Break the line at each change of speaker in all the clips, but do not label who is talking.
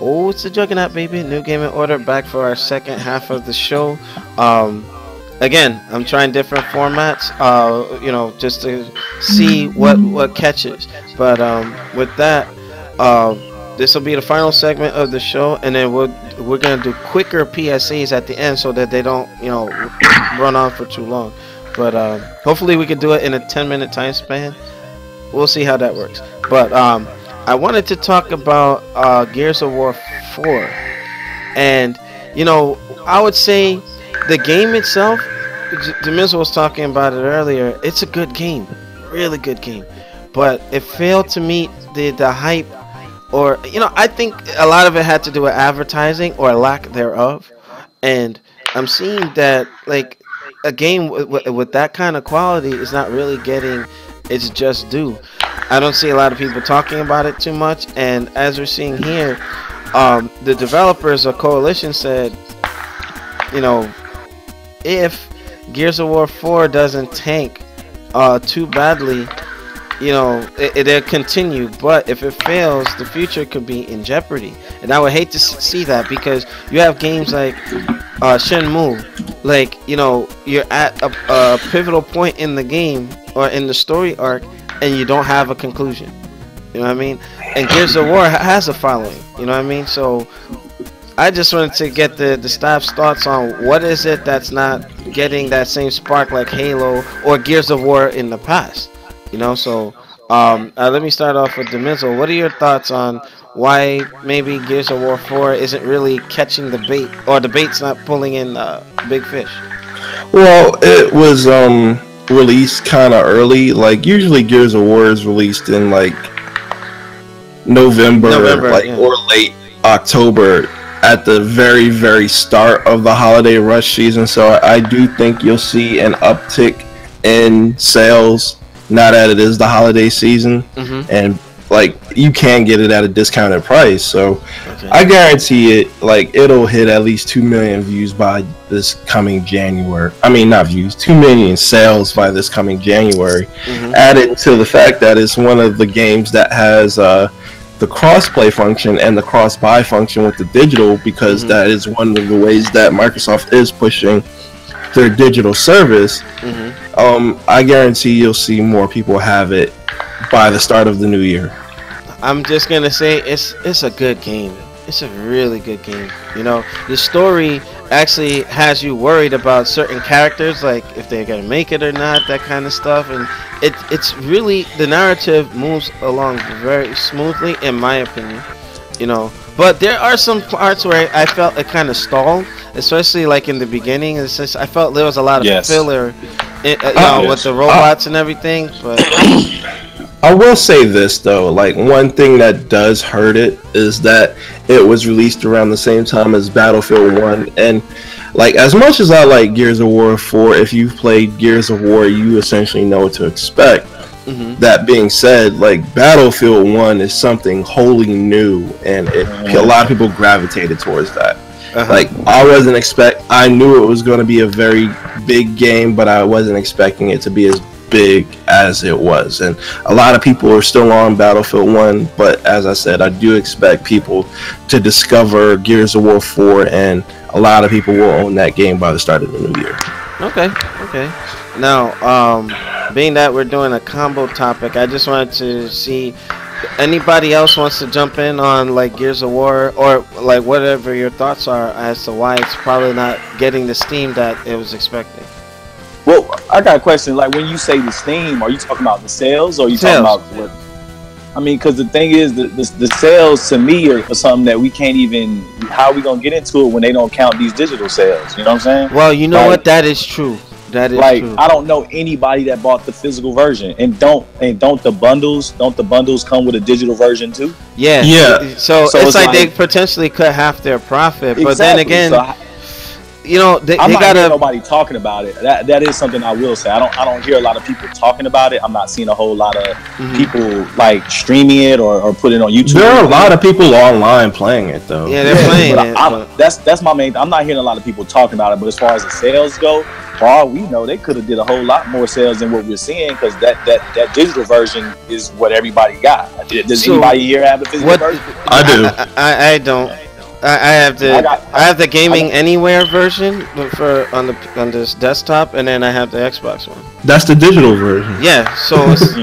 Oh, it's the Juggernaut, baby. New Gaming Order back for our second half of the show. Um, Again, I'm trying different formats, just to see what catches. But with that, this will be the final segment of the show, and then we're gonna do quicker PSAs at the end so that they don't, run on for too long. But hopefully we can do it in a 10-minute time span. We'll see how that works. But I wanted to talk about Gears of War 4, and I would say the game itself, Demiz was talking about it earlier. It's a good game, really good game, but it failed to meet the hype, or I think a lot of it had to do with advertising or lack thereof. And I'm seeing that like a game with that kind of quality is not really getting its just due. I don't see a lot of people talking about it too much, and as we're seeing here, the developers of Coalition said, if Gears of War 4 doesn't tank too badly, it'll continue. But if it fails, the future could be in jeopardy. And I would hate to see that, because you have games like Shenmue, like, you're at a pivotal point in the game or in the story arc, and you don't have a conclusion. You know what I mean? And Gears of War has a following. You know what I mean? So I just wanted to get the staff's thoughts on what is it that's not getting that same spark like Halo or Gears of War in the past. So let me start off with Demizel. What are your thoughts on why maybe Gears of War 4 isn't really catching the bait, or the bait's not pulling in big fish?
Well, it was released kind of early. Like, usually Gears of War is released in like November or late October, at the very, very start of the holiday rush season. So I do think you'll see an uptick in sales now that it is the holiday season. And like, you can get it at a discounted price. So I guarantee it, like, it'll hit at least 2 million views by this coming January. I mean, not views, 2 million sales by this coming January. Added to the fact that it's one of the games that has the cross-play function and the cross-buy function with the digital, because that is one of the ways that Microsoft is pushing their digital service. I guarantee you'll see more people have it by the start of the new year.
I'm just gonna say it's a good game. It's a really good game. The story actually has you worried about certain characters, like if they're gonna make it or not, that kind of stuff. And it's really, the narrative moves along very smoothly, in my opinion. But there are some parts where I felt it kind of stalled, especially like in the beginning. It's just, I felt there was a lot of filler, with the robots and everything. But
I will say this though, like, one thing that does hurt it is that it was released around the same time as Battlefield 1, and like, as much as I like Gears of War 4, if you've played Gears of War, you essentially know what to expect. That being said, like, Battlefield 1 is something wholly new, and a lot of people gravitated towards that. Like, I knew it was going to be a very big game, but I wasn't expecting it to be as big as it was. And a lot of people are still on Battlefield 1, but as I said, I do expect people to discover Gears of War 4, and a lot of people will own that game by the start of the new year.
Okay. Now, being that we're doing a combo topic, I just wanted to see anybody else wants to jump in on like Gears of War, or like whatever your thoughts are as to why it's probably not getting the steam that it was expecting.
Well, I got a question. Like, when you say the steam, are you talking about the sales, or are you talking about what? I mean, because the thing is, the sales to me are something that we can't even. How are we gonna get into it when they don't count these digital sales? You know what I'm saying?
Well, you know what? That is true. That is
like,
true.
I don't know anybody that bought the physical version, and don't the bundles come with a digital version too?
Yeah. So it's like they potentially cut half their profit, but then again, you know, they
not
gotta.
hearing nobody talking about it. That is something I will say. I don't hear a lot of people talking about it. I'm not seeing a whole lot of people like streaming it or putting it on YouTube.
There are a lot of people online playing it though.
Yeah, they're playing it.
That's my main. I'm not hearing a lot of people talking about it. But as far as the sales go, for all we know, they could have did a whole lot more sales than what we're seeing because that digital version is what everybody got. Does anybody here have the physical version?
I do.
I don't. I have the Gaming Anywhere version on this desktop, and then I have the Xbox one.
That's the digital version.
Yeah, so it's,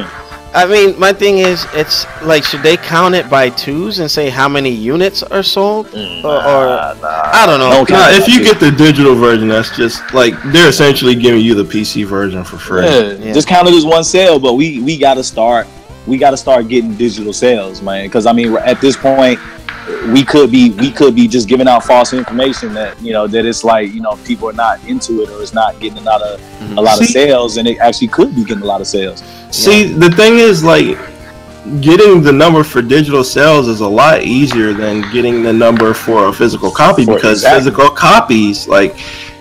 I mean, my thing is, it's like, should they count it by twos and say how many units are sold, or I don't know.
Nah, if you get the digital version, that's just like they're essentially giving you the PC version for free.
Yeah. Just count it as one sale, but we got to start. We got to start getting digital sales, man. Because I mean, at this point, we could be just giving out false information that that it's like people are not into it or it's not getting a lot of sales, and it actually could be getting a lot of sales.
See, the thing is, like, getting the number for digital sales is a lot easier than getting the number for a physical copy because physical copies, like,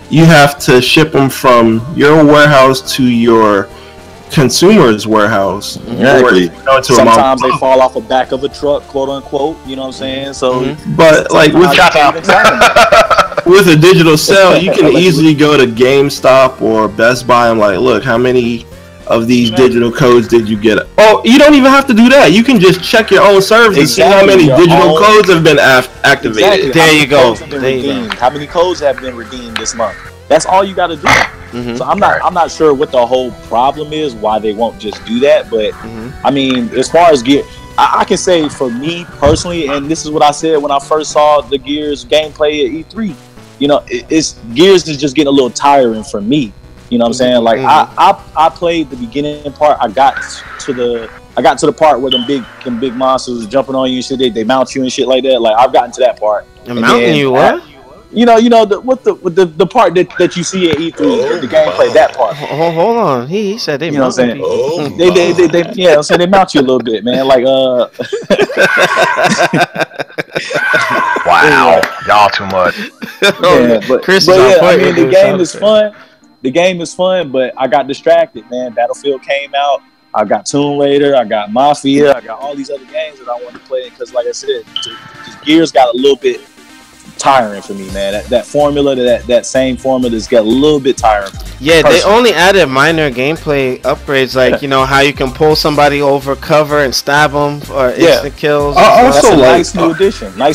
you have to ship them from your warehouse to your consumer's warehouse.
Exactly. Sometimes they fall off the back of a truck, quote unquote. You know what I'm saying? So,
but like with a digital sale, you can easily go to GameStop or Best Buy and like, look, how many of these digital codes did you get? Oh, you don't even have to do that. You can just check your own servers and see how many digital codes have been activated.
There you go. How many codes have been redeemed this month? That's all you got to do. So I'm not sure what the whole problem is, why they won't just do that. But I mean, as far as gear, I can say for me personally, and this is what I said when I first saw the Gears gameplay at E3. It's Gears is just getting a little tiring for me. You know what I'm saying? Like I played the beginning part. I got to the part where them big monsters are jumping on you and shit. They mount you and shit like that. Like I've gotten to that part.
Mounting you what?
The part that you see at E3, the gameplay, that part.
Hold on, he said they.
You know what I'm saying? They so they mount you a little bit, man. Like
Wow, y'all too much.
I mean, the game is fun. The game is fun, but I got distracted, man. Battlefield came out. I got Tomb Raider. I got Mafia. I got all these other games that I want to play because, like I said, Gears got a little bit tiring for me, man. That formula, that same formula, just got a little bit tiring.
Yeah, they only added minor gameplay upgrades, like how you can pull somebody over cover and stab them for instant kills.
I also like
nice new addition.
I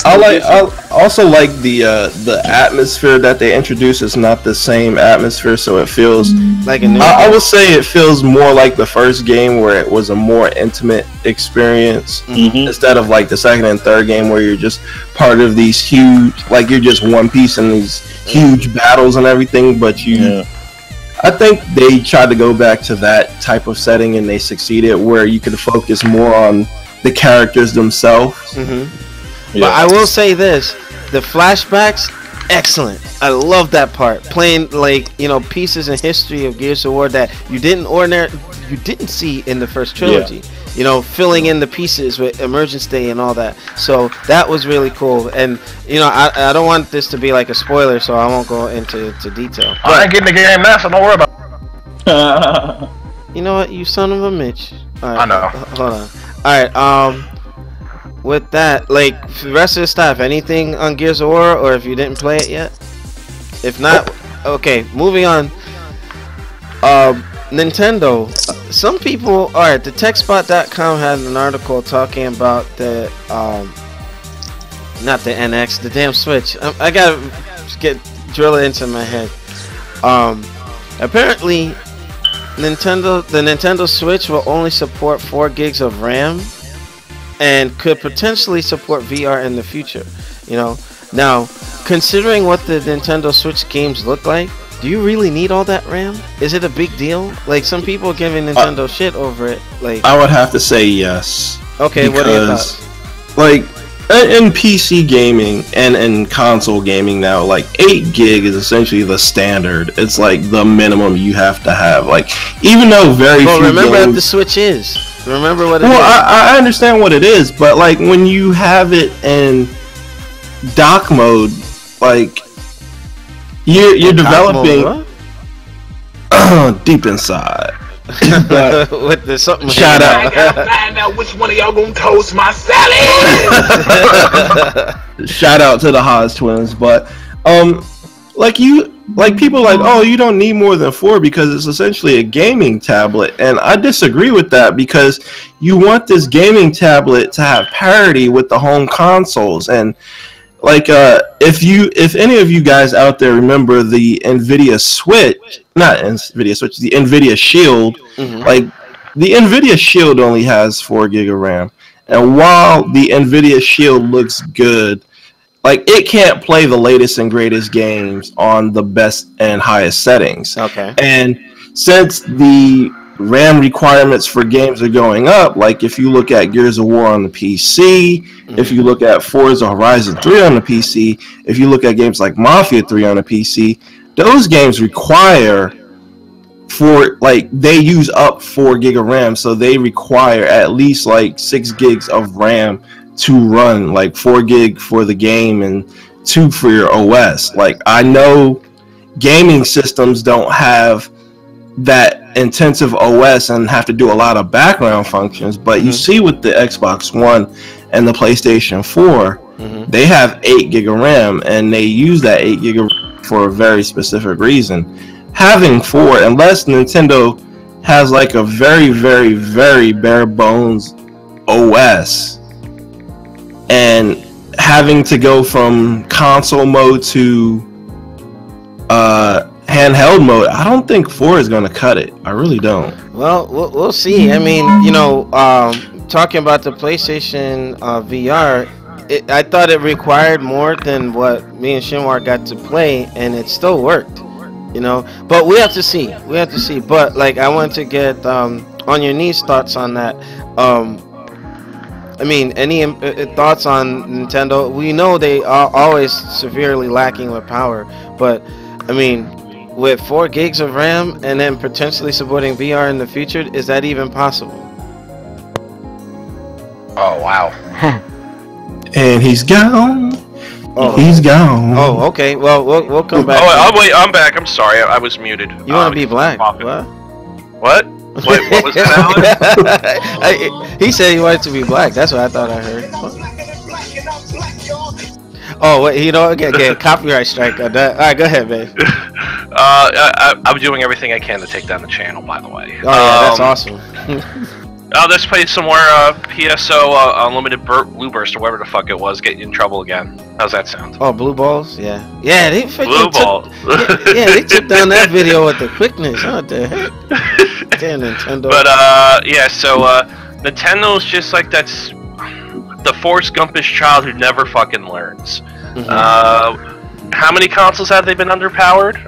also like the atmosphere that they introduced. It's not the same atmosphere, so it feels
like a new.
I would say it feels more like the first game, where it was a more intimate experience instead of like the second and third game, where you're just part of these huge, like you're just one piece in these huge battles and everything. But I think they tried to go back to that type of setting and they succeeded, where you could focus more on the characters themselves.
But I will say this, the flashbacks, excellent. I love that part, playing like pieces in history of Gears of War that you didn't see in the first trilogy. Filling in the pieces with Emergence Day and all that. So that was really cool. And I don't want this to be like a spoiler, so I won't go into detail. But
I ain't getting the game now, so don't worry about it.
You know what, you son of a Mitch. All right,
I know.
Hold on. All right. With that, like the rest of the stuff, anything on Gears of War, or if you didn't play it yet? If not, okay. Moving on. Nintendo. Some people, alright, the techspot.com had an article talking about the not the NX, the damn Switch. I gotta drill it into my head. Apparently the Nintendo Switch will only support 4 gigs of RAM and could potentially support VR in the future. Now, considering what the Nintendo Switch games look like, do you really need all that RAM? Is it a big deal? Like, some people are giving Nintendo shit over it. Like,
I would have to say yes.
Okay, what are your thoughts?
Like, in PC gaming and in console gaming now, like 8 gig is essentially the standard. It's like the minimum you have to have. Like, even though very few
remember
games...
what the Switch is. Remember what it is.
Well, I understand what it is, but like when you have it in dock mode, like you're
Cock mode,
developing deep inside. But
with the something.
shout
I
out,
gotta find out which one of y'all gonna toast my salad.
shout out to the Haas twins. But like people like, oh, you don't need more than 4 because it's essentially a gaming tablet, and I disagree with that because you want this gaming tablet to have parity with the home consoles. And like if any of you guys out there remember the Nvidia Switch, not Nvidia Switch, the Nvidia Shield, like the Nvidia Shield only has 4 gig of RAM, and while the Nvidia Shield looks good, like it can't play the latest and greatest games on the best and highest settings.
Okay.
And since the RAM requirements for games are going up, like if you look at Gears of War on the PC, if you look at Forza Horizon 3 on the PC, if you look at games like Mafia 3 on the PC, those games require they use up 4 gig of RAM, so they require at least like 6 gigs of RAM to run, like 4 gig for the game and 2 for your OS. Like I know gaming systems don't have that intensive OS and have to do a lot of background functions, but you see with the Xbox One and the PlayStation 4, they have 8 gig of RAM, and they use that 8 gig of RAM for a very specific reason. Having 4, unless Nintendo has like a very, very, very bare bones OS, and having to go from console mode to handheld mode, I don't think 4 is going to cut it. I really don't.
Well, we'll see. I mean, you know, talking about the PlayStation VR, I thought it required more than what me and Shinwar got to play, and it still worked. You know, but we have to see. We have to see. But like, I want to get on your niece thoughts on that. I mean, any thoughts on Nintendo? We know they are always severely lacking with power, but I mean, with 4 gigs of RAM and then potentially supporting VR in the future, is that even possible?
Oh wow.
And he's gone.
Oh.
He's gone.
Oh, okay. Well, we'll come back.
Oh, wait, I'm back. I'm sorry, I was muted.
You want to be black? What?
What? Wait, what was that,
Alex? He said he wanted to be black. That's what I thought I heard. Oh, wait, you know, get copyright strike on that. All right, go ahead, man.
I'm doing everything I can to take down the channel, by the way.
Oh, yeah, that's awesome.
Let's play some more PSO Unlimited Blue Burst or whatever the fuck it was. Get you in trouble again. How's that sound?
Oh, Blue Balls? Yeah. Yeah, they
Blue Ball.
Yeah, they took down that video with the quickness. What the heck? Damn, Nintendo.
But, yeah, so, Nintendo's just like that's the Forrest Gumpish child who never fucking learns. How many consoles have they been underpowered?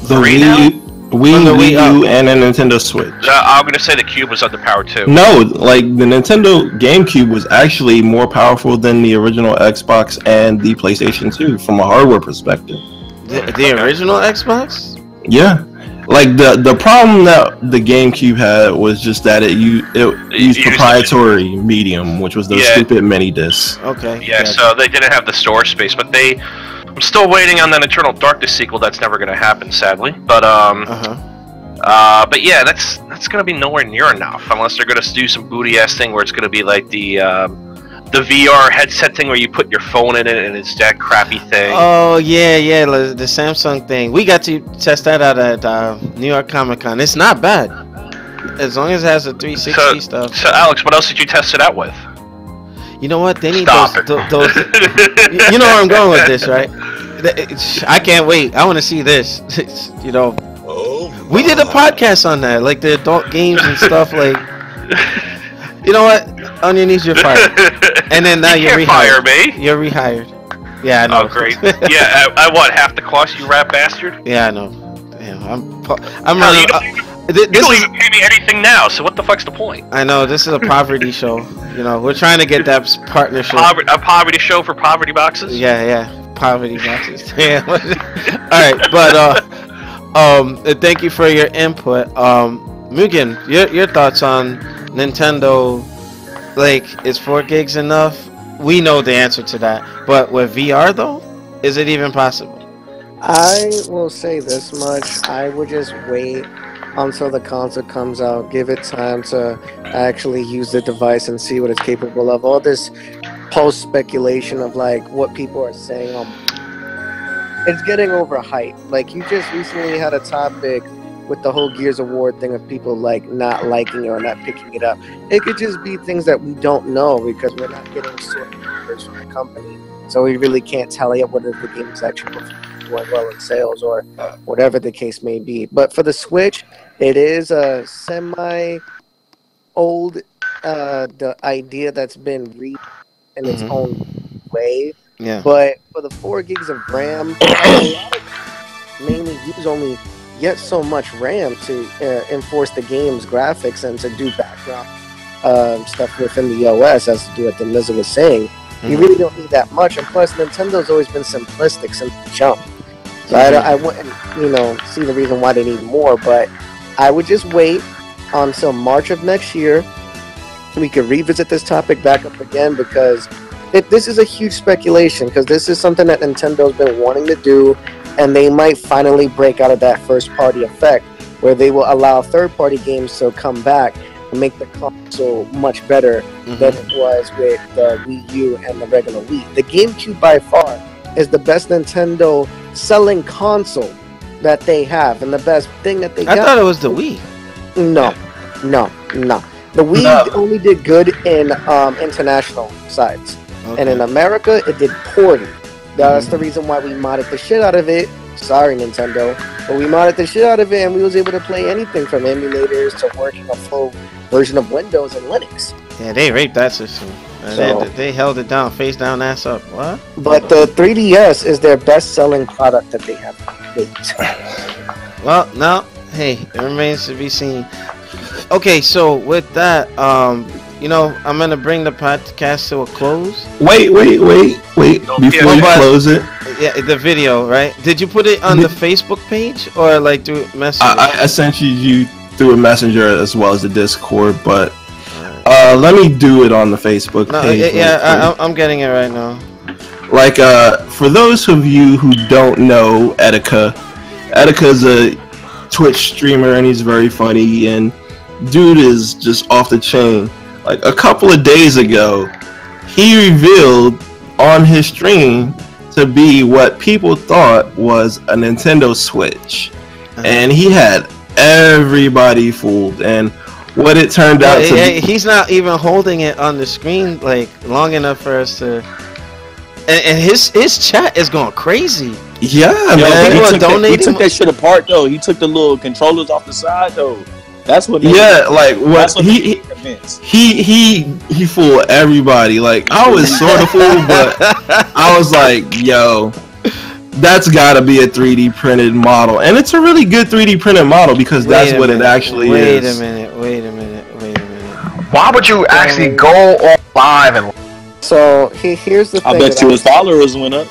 3 now?
Wii U and a Nintendo Switch.
I'm gonna say the Cube was underpowered too.
No, like the Nintendo GameCube was actually more powerful than the original Xbox and the PlayStation 2 from a hardware perspective.
The original Xbox?
Yeah. Like the problem that the GameCube had was just that it used proprietary medium, which was those stupid mini discs.
Okay.
Yeah, so they didn't have the storage space, but I'm still waiting on that Eternal Darkness sequel. That's never going to happen, sadly. But but yeah, that's going to be nowhere near enough unless they're going to do some booty ass thing where it's going to be like the VR headset thing where you put your phone in it and it's that crappy thing.
Oh yeah, the Samsung thing. We got to test that out at New York Comic Con. It's not bad as long as it has the 360 stuff.
So Alex, what else did you test it out with?
You know what? They need
Stop
those. You know where I'm going with this, right? I can't wait. I want to see this. You know, we did a podcast on that, like the adult games and stuff. Like, you know what? On your knees, you're fired. And then now you're rehired.
Fire me.
You're rehired. Yeah, I know.
Oh, great. Yeah, I what? Half the cost, you rat bastard.
Yeah, I know. Damn, I'm
Hell,
running.
you don't even pay me anything now, so what the fuck's the point?
I know, this is a poverty show. You know, we're trying to get that partnership.
A poverty show for poverty boxes?
Yeah, poverty boxes. Yeah. Alright, but thank you for your input. Mugen, your thoughts on Nintendo. Like, is 4 gigs enough? We know the answer to that. But with VR though, is it even possible?
I will say this much. I would just wait until the console comes out, give it time to actually use the device and see what it's capable of. All this post speculation of like what people are saying on it's getting overhyped. Like you just recently had a topic with the whole Gears of War thing of people like not liking it or not picking it up. It could just be things that we don't know because we're not getting certain numbers from the company. So we really can't tally up whether the game is actually doing well in sales or whatever the case may be. But for the Switch, it is a semi-old the idea that's been in its own way.
Yeah.
But for the 4 gigs of RAM, a lot of mainly use only yet so much RAM to enforce the game's graphics and to do background stuff within the OS, as to do what the Liza was saying. You really don't need that much, and plus Nintendo's always been simplistic since the jump. So I wouldn't, see the reason why they need more, but I would just wait until March of next year. We could revisit this topic back up again because this is a huge speculation because this is something that Nintendo's been wanting to do, and they might finally break out of that first-party effect where they will allow third-party games to come back and make the console much better than it was with the Wii U and the regular Wii. The GameCube by far is the best Nintendo selling console that they have, and the best thing that they got.
I thought it was the Wii.
No. The Wii only did good in international sites.
Okay.
And in America, it did poorly. That's the reason why we modded the shit out of it. Sorry, Nintendo. But we modded the shit out of it, and we was able to play anything from emulators to working a full version of Windows and Linux.
Yeah, they raped that system. They held it down, face down, ass up. What?
But the 3DS is their best-selling product that they have made.
Well, now, hey, it remains to be seen. Okay, so with that, I'm gonna bring the podcast to a close.
Wait. Before you close it.
Yeah, the video, right? Did you put it on the Facebook page or like through Messenger?
I sent you through a messenger as well as the Discord, but let me do it on the Facebook page.
I'm getting it right now.
Like, for those of you who don't know Etika's a Twitch streamer and he's very funny, and dude is just off the chain. Like a couple of days ago, he revealed on his stream to be what people thought was a Nintendo Switch, and he had everybody fooled. And what it turned out to be,
he's not even holding it on the screen like long enough for us to. And his chat is going crazy.
Yeah, man.
He took that shit apart though. He took the little controllers off the side though. That's what.
Like what he fooled everybody. Like I was sort of fooled, but I was like, yo, that's got to be a 3D printed model, and it's a really good 3D printed modle because that's what it actually is.
Wait a minute.
Why would you actually go on live and?
So here's the thing.
I bet you his followers went up.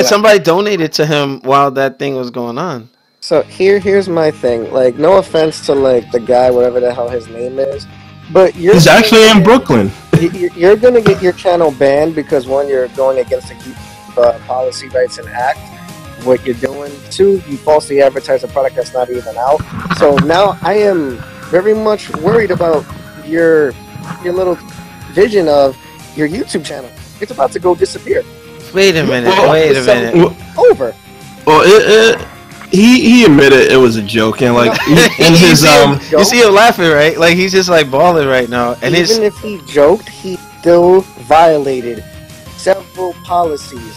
Somebody donated to him while that thing was going on.
So here's my thing. Like, no offense to like the guy, whatever the hell his name is, but he's
actually in Brooklyn.
You're gonna get your channel banned because one, you're going against the policy, rights, and act. What you're doing. Two, you falsely advertise a product that's not even out. So now I am very much worried about your little vision of your YouTube channel. It's about to go disappear.
Wait a minute.
Over.
Well, he admitted it was a joke, and like in his
you see him laughing, right? Like he's just like balling right now. And
even if he joked, he still violated several policies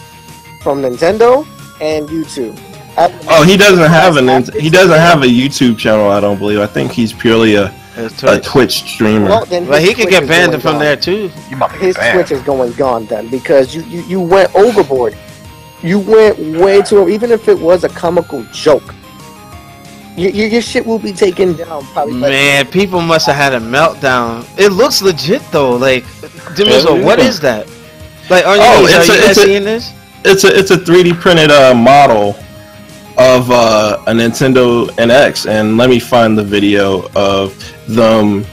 from Nintendo and YouTube.
He doesn't have a YouTube channel. I don't believe. I think he's purely a Twitch streamer.
Well,
he could get banned from there too.
His Twitch is gone then because you went overboard. You went way too. Even if it was a comical joke, your shit will be taken down probably.
Man, people must have had a meltdown. It looks legit though. Like, Dimizo, what is that? Like, are you guys seeing this?
It's a 3D printed model of a Nintendo NX, and let me find the video of them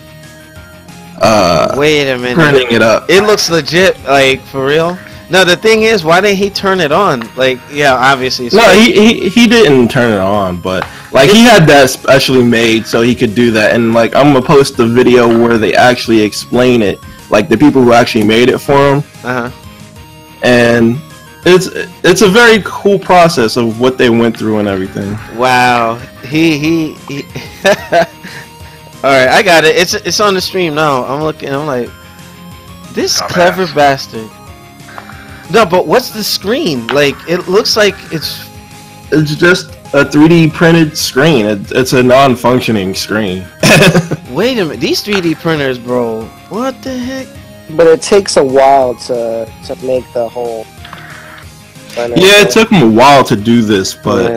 wait a minute,
printing it up.
It looks legit, like for real. No, the thing is, why didn't he turn it on? Like, yeah, obviously.
No, he didn't turn it on, but like he had that specially made so he could do that. And like I'm gonna post the video where they actually explain it, like the people who actually made it for him. And it's a very cool process of what they went through and everything.
Wow, he. All right, I got it. It's on the stream now. I'm looking. I'm like, this clever bastard. No, but what's the screen? Like, it looks like it's
just a 3D printed screen. It's a non-functioning screen.
Wait a minute, these 3D printers, bro. What the heck?
But it takes a while to make the whole.
Yeah, it took them a while to do this, but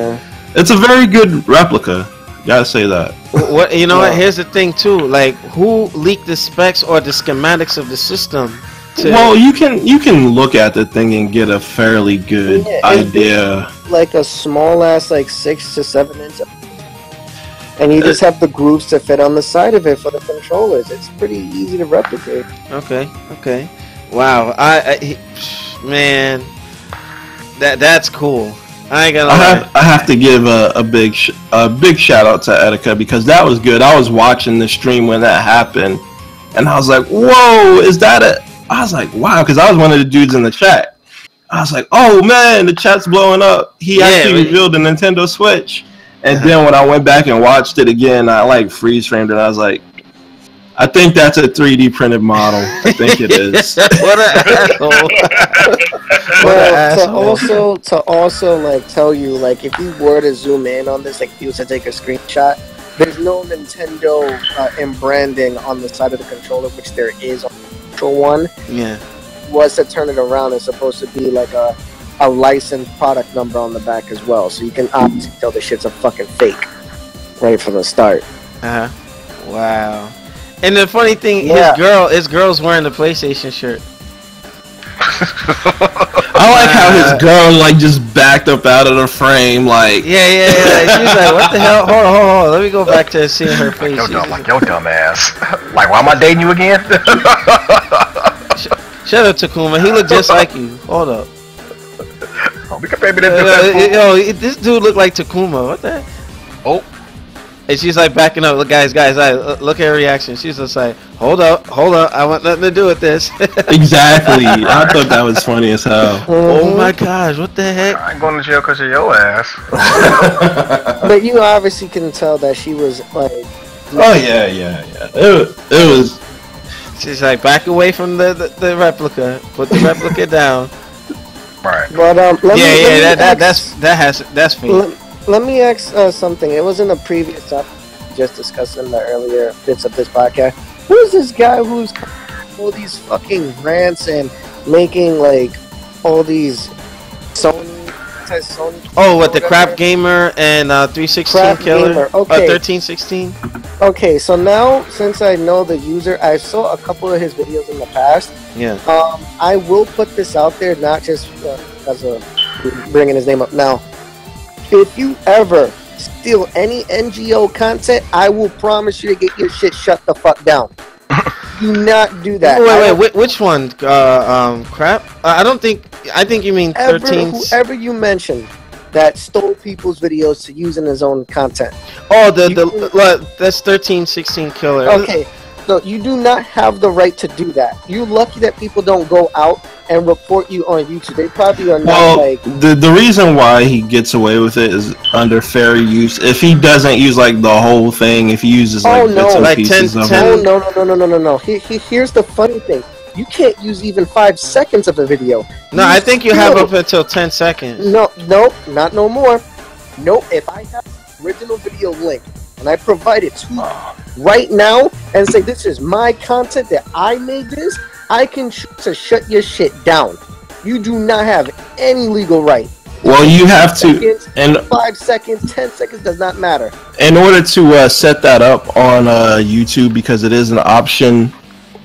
it's a very good replica. Gotta say that.
What you know? What? Here's the thing too. Like, who leaked the specs or the schematics of the system?
Well, you can look at the thing and get a fairly good idea.
Like a small ass, like 6 to 7 inch, and you just have the grooves to fit on the side of it for the controllers. It's pretty easy to replicate.
Okay. Wow, man, that's cool. I ain't gonna lie.
I have to give a big shout out to Etika because that was good. I was watching the stream when that happened, and I was like, "Whoa, is that a?" I was like, wow, because I was one of the dudes in the chat. I was like, oh man, the chat's blowing up. He actually revealed the Nintendo Switch. And then when I went back and watched it again, I like freeze framed it. I was like, I think that's a 3D printed model. I think it is.
What an asshole.
Well, to also like tell you, like, if you were to zoom in on this, like if you were to take a screenshot, there's no Nintendo branding on the side of the controller, which there is on one. Was to turn it around, it's supposed to be like a licensed product number on the back as well, so you can obviously tell the shit's a fucking fake right from the start.
Wow. And the funny thing, his girl's wearing the PlayStation shirt.
I like how his girl like just backed up out of the frame, like
yeah. She's like, what the hell? Hold on. Let me go back to seeing her face.
Like yo dumb ass. Like, why am I dating you again?
Shut up, Takuma. He looked just like you. Hold up.
Oh, we can baby that.
Yo, this dude looked like Takuma. What the heck?
Oh.
And she's like backing up. Look, guys, look at her reaction. She's just like, hold up. I want nothing to do with this.
Exactly. I thought that was funny as hell.
Oh my gosh, what the heck?
I ain't going to jail because of your ass.
But you obviously can tell that she was like.
Oh yeah. It was.
She's like, back away from the replica. Put the replica down.
Right.
But
that's fake.
Let me ask something. It was in the previous just discussing the earlier bits of this podcast. Who's this guy who's all these fucking rants and making like all these Sony?
Oh, what, the Crap Gamer and 316 Killer?
Okay.
1316?
Okay, so now since I know the user, I saw a couple of his videos in the past.
Yeah.
I will put this out there, not just as a bringing his name up now. If you ever steal any NGO content, I will promise you to get your shit shut the fuck down. Do not do that.
Wait, which one? Crap? I think you mean 13.
Whoever you mentioned that stole people's videos to use in his own content.
Oh, that's 1316 Killer.
Okay, so you do not have the right to do that. You're lucky that people don't go out and report you on YouTube. They probably are not like...
The reason why he gets away with it is under fair use. If he doesn't use like the whole thing, if he uses like bits and pieces of it.
No. Here's the funny thing. You can't use even 5 seconds of a video.
No, I think you have up until 10 seconds.
No, not no more. Nope, if I have the original video link and I provide it to you right now and say this is my content that I made this, I can choose to shut your shit down. You do not have any legal right.
Well, you have to, and
5 seconds, 10 seconds does not matter.
In order to set that up on YouTube, because it is an option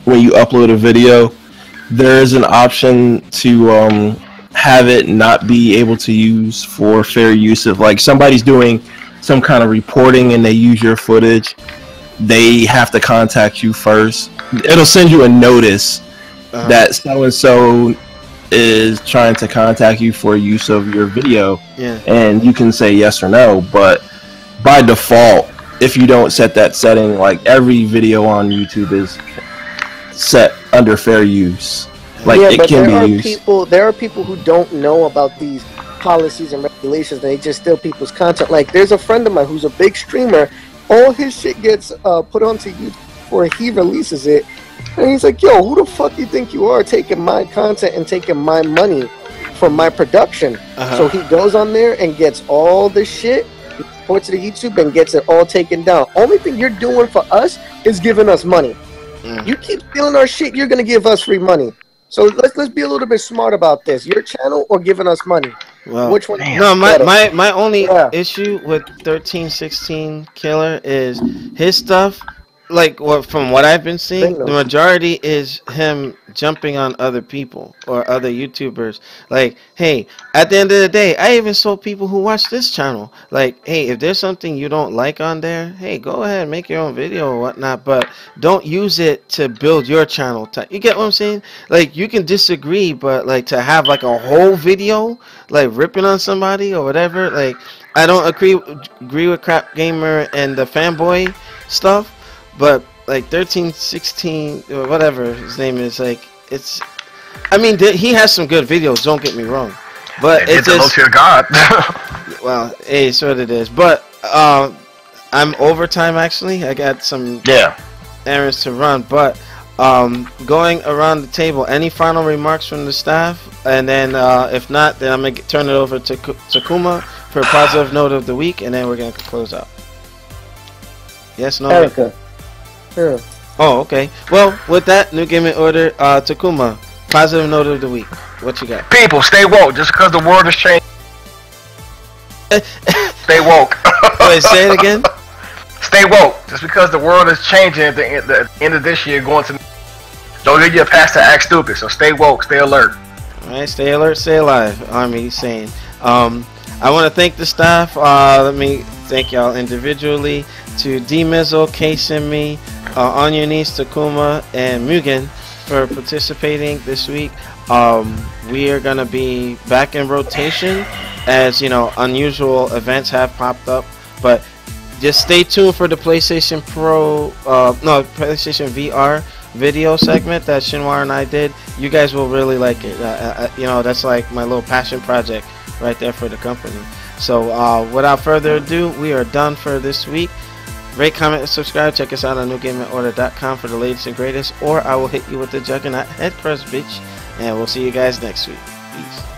when you upload a video, there is an option to have it not be able to use for fair use. If like somebody's doing some kind of reporting and they use your footage, they have to contact you first. It'll send you a notice that so and so is trying to contact you for use of your video,
Yeah.
and you can say yes or no. But by default, if you don't set that setting, like every video on YouTube is set under fair use. Like
yeah,
it
but
can
there
be
are
used.
there are people who don't know about these policies and regulations, and they just steal people's content. Like, there's a friend of mine who's a big streamer. All his shit gets put onto YouTube before he releases it, and he's like, "Yo, who the fuck you think you are, taking my content and taking my money from my production?" So he goes on there and gets all the shit, reports to the YouTube, and gets it all taken down. Only thing you're doing for us is giving us money. You keep stealing our shit, you're gonna give us free money. So let's be a little bit smart about this. Your channel or giving us money?
Well,
which one?
no, my only issue with 1316 Killer is his stuff. Like, from what I've been seeing, the majority is him jumping on other people or other YouTubers. Like, hey, at the end of the day, I even saw people who watch this channel. Like, hey, if there's something you don't like on there, hey, go ahead, make your own video or whatnot, but don't use it to build your channel. You get what I'm saying? Like, you can disagree, but like to have like a whole video like ripping on somebody or whatever, like, I don't agree with Crap Gamer and the fanboy stuff. But like 1316 or whatever his name is, like, it's, I mean, he has some good videos, don't get me wrong, but it's just
low-tier god.
well, hey, it's what it is. But I'm overtime actually. I got some errands to run, but going around the table, any final remarks from the staff? And then if not, then I'm gonna turn it over to Takuma for a positive note of the week, and then we're gonna close out. Yes, no?
Erica. Yeah.
Oh, okay. Well, with that, New Gaming Order, Takuma, positive note of the week. What you got?
People, stay woke. Just because the world has changed, stay woke.
Wait, say it again.
Stay woke. Just because the world is changing at the end of this year, going to don't give you a pass to act stupid. So stay woke. Stay alert.
All right, stay alert, stay alive. Army saying. I want to thank the staff. Let me thank y'all individually. To D-Mizzle, K-Simi, On Your Knees, Takuma, and Mugen for participating this week. We are going to be back in rotation as, you know, unusual events have popped up. But just stay tuned for the PlayStation PlayStation VR video segment that Shinwar and I did. You guys will really like it. You know, that's like my little passion project right there for the company. So without further ado, we are done for this week. Rate, comment, and subscribe. Check us out on newgamingorder.com for the latest and greatest, or I will hit you with the Juggernaut head press, bitch. And we'll see you guys next week. Peace.